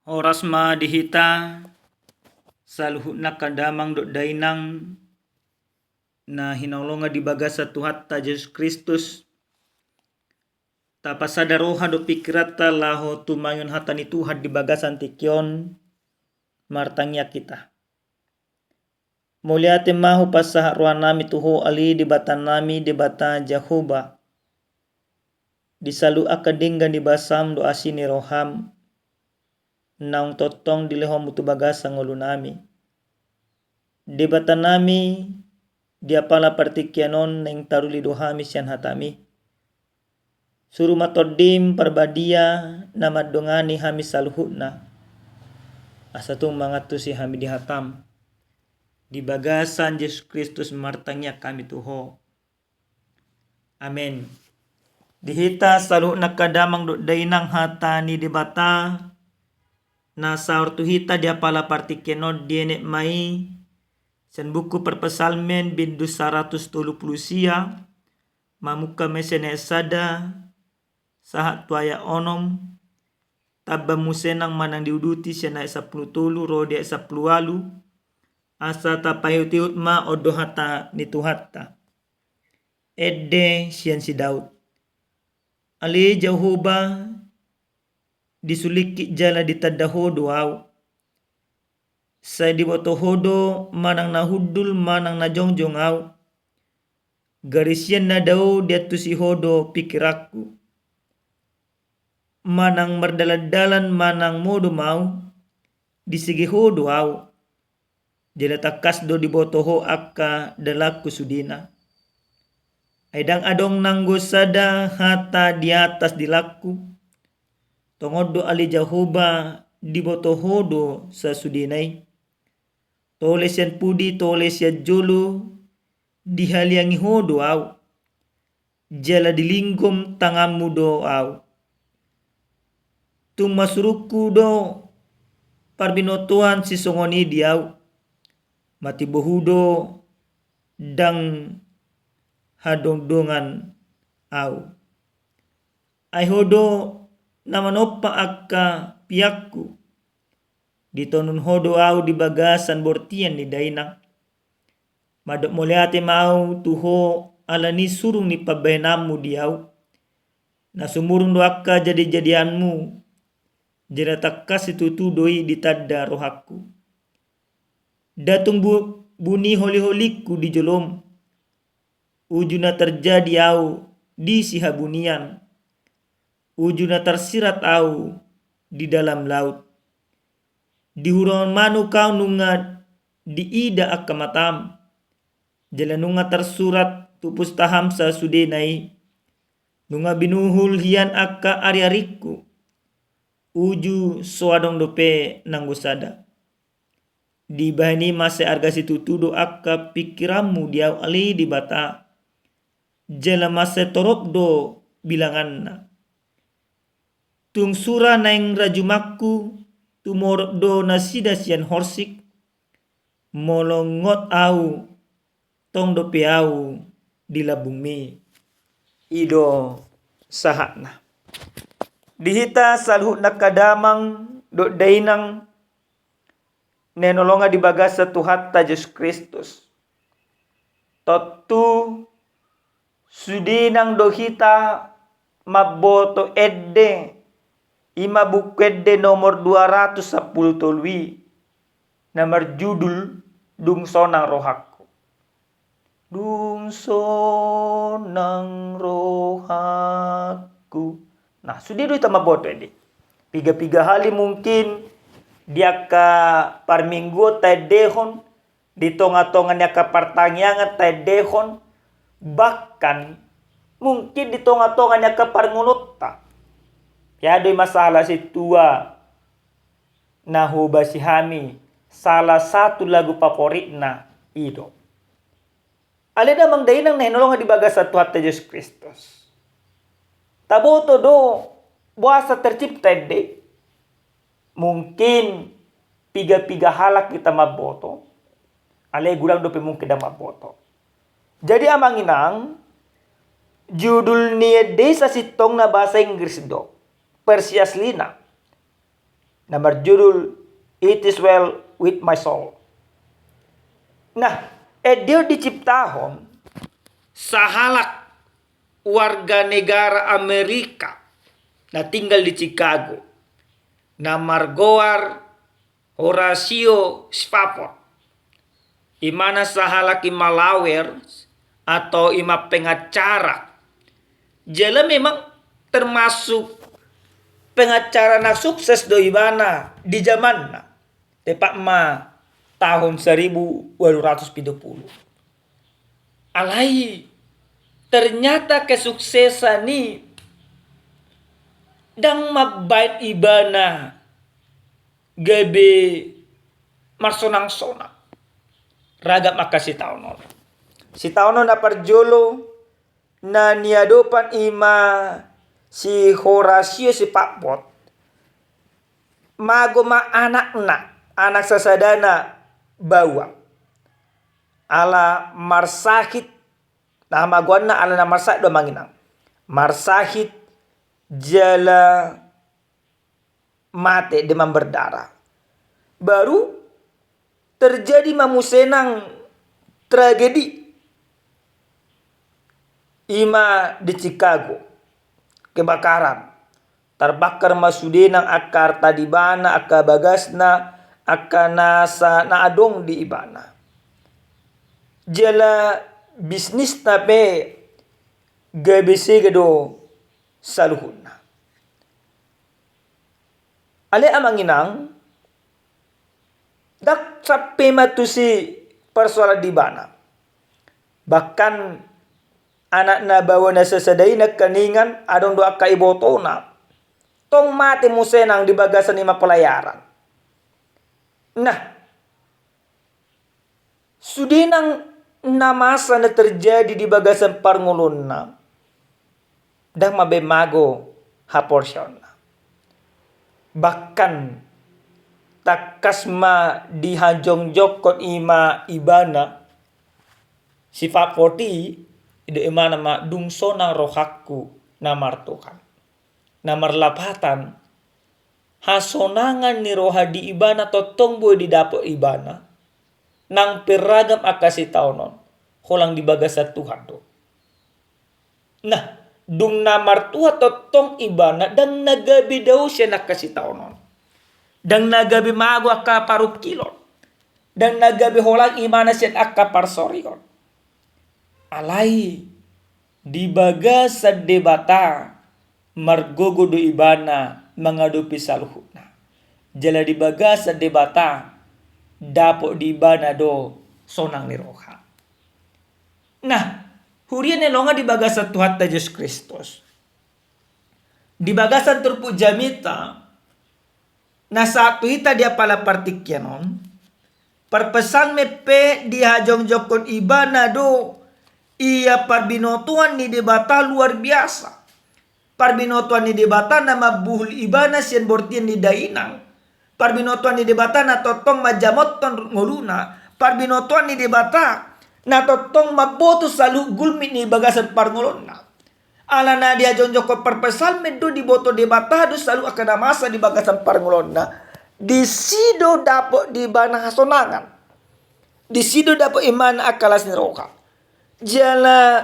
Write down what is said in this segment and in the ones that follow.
Oras ma dihita saluhut na kadamang do dainang na hinaulonga di baga sa Tuhan ta Yesus Kristus. Tapasada roha do pikirata laho tumayon hata ni Tuhan di baga santikyon martangya kita. Muliate mahu pasaha roha nami tuho ali di bata nami di bata Jehovah. Disalu akadinggan di basam do asini roham. Naung totong dileho mutu baga sangulu nami. Di bata nami dia pala partikyanon neng taruli dohami sian hatami. Suruh matodim parbadia nama dongani hami saluhutna. Asatung mangatusi hami dihatam. Di bagasan Yesus Kristus martangnya kami tuho. Amin. Dihita saluhutna kadamang do dainang hatani di bata. Na saur tuhita dia pala partikyanon dienek mai. Sen buku perpesalmen bindu 130 sia. Mamuka mesene sada. Sahat tuaya onom. Tabba musenang manang diuduti siana 10 rodia 10 walu. Asa tapayutiut ma odo hata nituhatta. Edde sian si Daud. Ali Jehovah disuliki jala ditadahodo au. Sa dibotohodo manang nahudul manang na jongjong au. Garisian na daw diatu si hodo pikirakku. Manang merdaladalan manang modo mau. Disigi hodo au. Jala takas do dibotoho akka dalaku sudina. Aidang adong nanggo sada hata di atas dilaku. Tongodo ali Jehovah dibotohodo sa sudinay. Toles yan pudi toles yan jolo dihaliangi hodo au. Jala dilingkom tangamu do au. Tumasuruku do parbinotuan si songoni diau. Mati bohudo dang hadongdongan au. Ay hodo namanopa akka piyakku. Ditonun hodo au di bagasan bortian ni dainang. Madok muliate mau tuho alani surung ni pabainamu diau. Nasumurung do akka jadi-jadianmu. Jera takas itu tudoi ditadda rohaku. Datung buni holi-holiku di jolom. Ujuna terjadi au di sihabunian. Ujuna tersirat au di dalam laut. Di huron manu kau nunga di ida akamatam. Jala nunga tersurat tupus taham sa sudenai. Nunga binuhul hian akka ariariku. Uju soadong dope nanggusada. Di bahani masa argasi tutudo akka pikiranmu diau ali di bata. Jala masa torop do bilanganna. Tung sura naing rajumakku. Tumorop do nasida sian horsik. Molongot au. Tong dope au di labumi. Ido sahatna. Dihita saluhut na kadamang do dainang nenolonga di bagasa Tuhan ta Yesus Kristus. Totu sudinang dohita maboto edde ima bukedde nomor 210 tolwi nomor judul Dungsonang Rohaku. Dungsonang rohaku. Nah, sudido ita maboto edi. Piga-piga hali mungkin dia ka parminggu tedehon di tonga-tongan dia ka partangyangan tedehon bahkan mungkin di tonga-tongan dia ka parngunutta. Ya doi masalah si tua nahuba si hami salah satu lagu favoritna ido. Aleda mang dainang nahinolongan di bagasa Tuhan Yesus Kristus. Taboto do buasa tercipta ede. Mungkin piga-piga halak kita maboto. Ale gulang dope mungkin da maboto. Jadi amang inang judul ni ede sa sitong na bahasa Inggris do. Persiaslina. na berjudul It is Well with My Soul. Nah, dia diciptakan sahalak warga negara Amerika na tinggal di Chicago na margoar Horacio Spafford. Imana sahalak imalawer atau ima pengacara. Jala memang termasuk pengacara na sukses do ibana di zaman na. Tepat ma tahun 1870. Alai ternyata kesuksesan ni dang mabait ibana gabe marsonang-sonang. Ragap makasih taonon. Si taonon na parjolo na niadopan ima si Horacio Spafford. Mago ma anak sasadana bawa. Ala marsahit. Nah maguan na ala na marsahit do manginang. Marsahit jala mate demam berdarah. Baru terjadi mamusenang tragedi ima di Chicago. Kebakaran. Terbakar masudenang akar tadibana, akar bagasna, akar nasa naadong di ibana. Jala bisnis tape gabese gado saluhuna. Ale amanginang dak sape matusi persoalan di bana. Bahkan anak na bawa na sasaday na kaningan adong doa ka iboto na. Tong mati mo senang di bagasan ima pelayaran. Nah, sudinang namasa na terjadi di bagasan parngulun na. Dang mabemago haporsyon na. Bahkan takasma dihanjong jokot ima ibana si Fapoti ido imana ma dungso na rohakku namartukan namarlapatan hasonangan ni roha di ibana totong boy di dapo ibana nang peragam akasi taonon holang di bagasa Tuhan do. Nah, dung namartua totong ibana dan nagabi daw siya nakasi taonon. Dan nagabi mago akka parup kilon. Dan nagabi holang imana siya akka parsorion. Alai di bagasa debata margogo do ibana mangadupi saluhuna. Jala di bagasa debata dapo di ibana do sonang ni roha. Nah, hurian nelonga di bagasan Tuhan ta Yesus Kristus. Di bagasan turpu jamita na satu hita dia pala partikyanon. Perpesan mepe di hajong jokon ibana do ia parbinotuan ni debata luar biasa. Parbinotuan ni debata na mabuhul ibana sian bortien ni dainang. Parbinotuan ni debata na totong majamot ton nguluna. Parbinotuan ni debata na totong maboto salu gulmi ni bagasan parngulon na. Ala na dia jonjoko perpesal medo di boto debata do salu akan masa di bagasan parngulon na. Di sido dapo di bana hasonangan. Di sido dapo iman akalas ni roka. Jala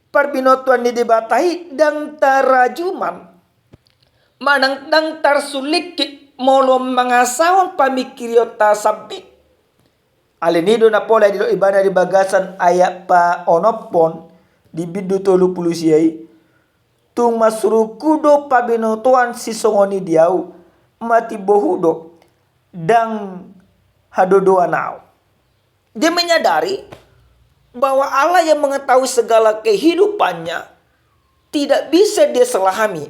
parbinotuan ni debatahi dang tarajuman. Manang dang tarsulik molom mangasawang pamikiryo tasabik. Alinido na pola dilo ibana di bagasan ayak pa onopon di bidu tolu pulusiay tung masurukudo pabinotuan si songoni diau mati bohudo dang hadodo anau. Dia menyadari bahwa Allah yang mengetahui segala kehidupannya tidak bisa dia selami.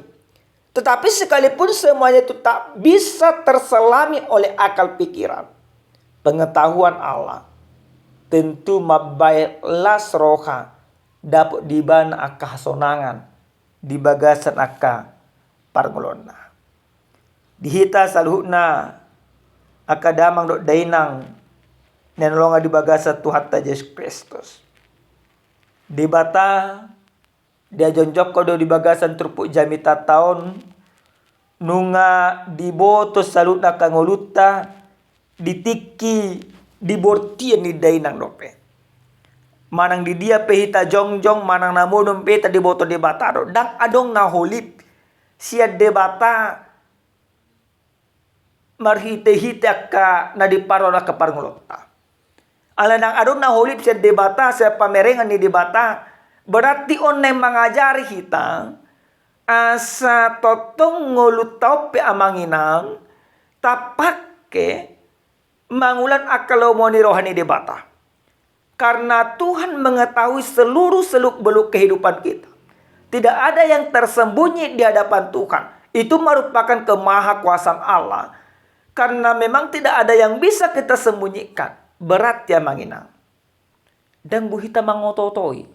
Tetapi sekalipun semuanya itu tak bisa terselami oleh akal pikiran. Pengetahuan Allah tentu mabai las roha dapat dibana akka hasonangan di bagasan akka parngulonna. Dihita saluhna akka damang do dainang nenolonga di bagasan Tuhan ta Yesus Kristus. Di bata dia jonjok kodo di bagasan trupuk jamita tahun nunga diboto salut na kangoluta ditiki dibortien ni dainang dope. Manang di dia pehita jongjong manang namunum peta diboto debatado dang adong na holip sia debata marhite-hite ka na diparona ka parngolota. Alanang adong na holip sia debata sia pamerengan ni debata berarti onne mangajari kita asa totong ngolutau pe amanginang tapake mangulan akal moni rohani debata. Karena Tuhan mengetahui seluruh seluk-beluk kehidupan kita. Tidak ada yang tersembunyi di hadapan Tuhan. Itu merupakan kemahakuasaan Allah. Karena memang tidak ada yang bisa kita sembunyikan. Berat ya manginang. Dan buhita mangototoi.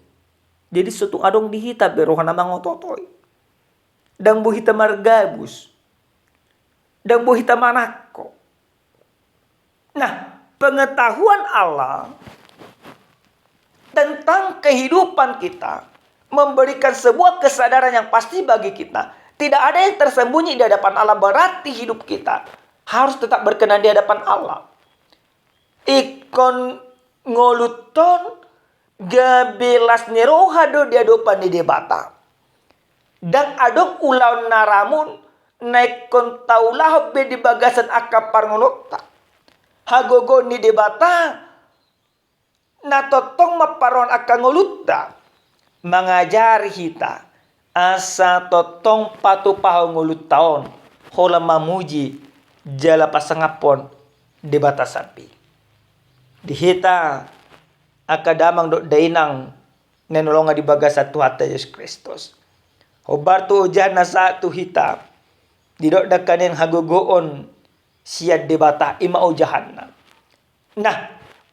Jadi suatu adong dihita berohana mangototoi. Dan buhita margabus. Dan buhita manako. Nah, pengetahuan Allah tentang kehidupan kita memberikan sebuah kesadaran yang pasti bagi kita. Tidak ada yang tersembunyi di hadapan Allah. Berarti hidup kita harus tetap berkenan di hadapan Allah. Ikon ngoluton gabelas nerohado di hadapan di debata. Dan adong ulau naramun naik kon taulah be di bagasan akapar ngolota. Hagogo ni debata na totong maparon akan ngoluta mengajari kita asa totong patupaho ngolutaon hola mamuji jala pasangapon debata sapi dihita akadamang do dainang nenolonga di bagasa Tuhan Yesus Kristus hobar tu ujan nasa tu hita didok dakanen hagogoon siad debata ima ujahanna. Nah,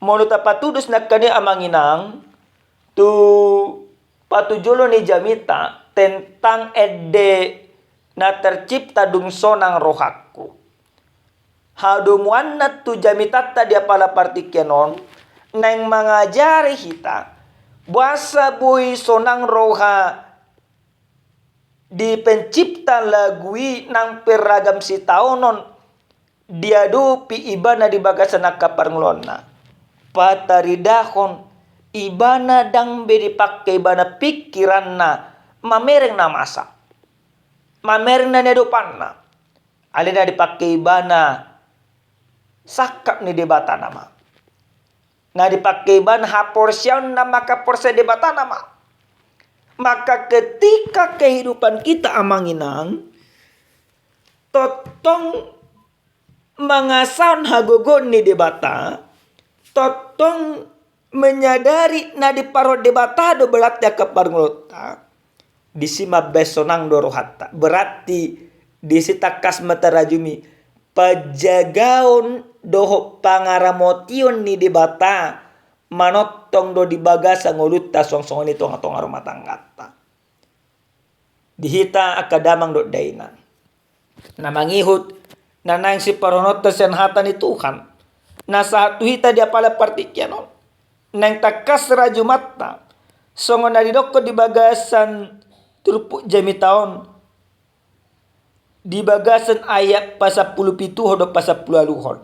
menurut patudus nak kani amanginang tu patujolo ni jamita tentang ede na tercipta dungsonang rohaku. Hadumuan na tu jamitatta dia pala partikenon nang mangajari hita buasa bui sonang roha di pencipta lagui nang peragam si taonon diadu pi ibana di bagasan akaparnglona. Pataridahon ibana dang beri pakai ibana pikiran na mamereng na masa mamereng na nedopanna alina dipakai ibana sakap ni debata nama na dipakai ibana haporsyaun na maka porse debata nama. Maka ketika kehidupan kita amanginang totong mangasaun hagogon ni debata totong menyadari na di paro debatado berarti akaparngolota disima besonang dorohata berarti disitakas matarajumi pajagaon doho pangaramotion ni debata manotong do dibagasa ngoluta songsongan itu ngatong rumah tanggata dihita akadamang do dainan na mangihut na nang si paronota senhata ni Tuhan na satu hita dia pala partikiano nang takas rajumatta songon na didokko di bagasan turpu jami taon di bagasan ayat pasapuluh pitu hodo pasapuluh aluhon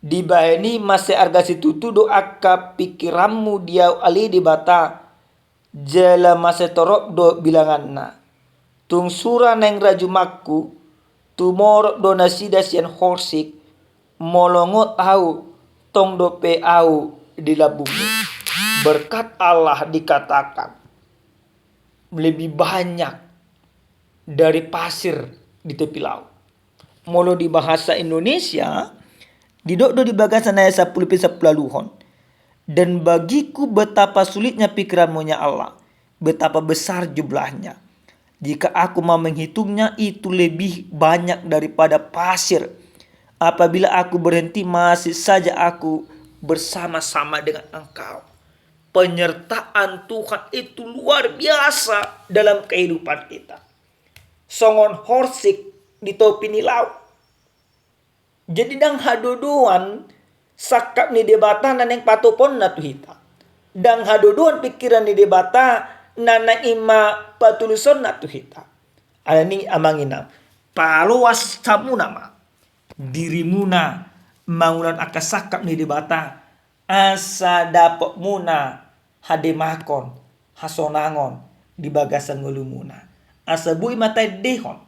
di baheni masih arga situtu do akka pikiranmu dia ali di bata jala masih torok do bilangan na tung sura neng rajumakku tumorok do nasida sian horsik molongot au tong dope au di labumi. Berkat Allah dikatakan lebih banyak dari pasir di tepi laut. Molo di bahasa Indonesia didok do di bagasan ayat 10 10 dan bagiku betapa sulitnya pikiranmu ya Allah, betapa besar jumlahnya. Jika aku mau menghitungnya itu lebih banyak daripada pasir. Apabila aku berhenti masih saja aku bersama-sama dengan engkau. Penyertaan Tuhan itu luar biasa dalam kehidupan kita. Songon horsik di topi ni laut. Jadi dang hadodoan sakap ni debata naneng patopon na tuhita. Dang hadodoan pikiran ni debata nana ima patuluson na tuhita. Alani amanginam. paluas tamu nama dirimuna mangulan akasakap ni dibata asa dapok muna hademakon hasonangon di bagasan ngulumuna asa bui matai dehon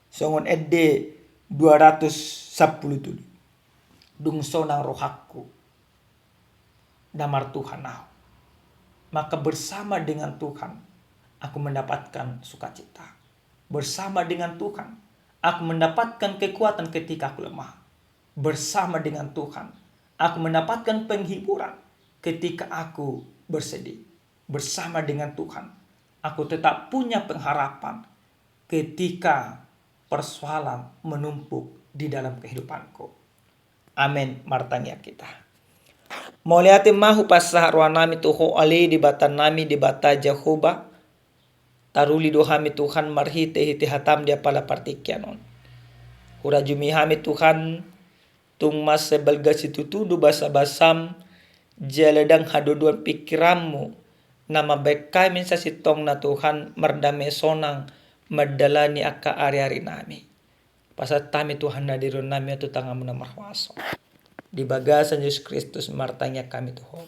songon edde 210 tuli dung sonang rohakku damar Tuhan aku. Maka bersama dengan Tuhan aku mendapatkan sukacita. Bersama dengan Tuhan aku mendapatkan kekuatan ketika aku lemah. Bersama dengan Tuhan aku mendapatkan penghiburan ketika aku bersedih. Bersama dengan Tuhan aku tetap punya pengharapan ketika persoalan menumpuk di dalam kehidupanku. Amin. Martanya kita. Moliati mahu pasah ruanami tuho ali di bata nami di bata Jehovah. Taruli dohami Tuhan marhite hiti hatam dia pala partikianon. Hurajumi hami Tuhan tung mas sebelga situtudu basa-basam jaladang hadoduan pikiranmu. Nama baik kami sasitong na Tuhan merdame sonang merdalani aka ari-ari nami. Pasat tami Tuhan nadirun nami atau tangamu na marwaso. Di bagasan Yesus Kristus martanya kami Tuhan.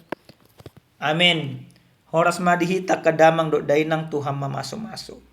Amin. Horas madihita kadamang do dainang Tuhan mamaso-maso.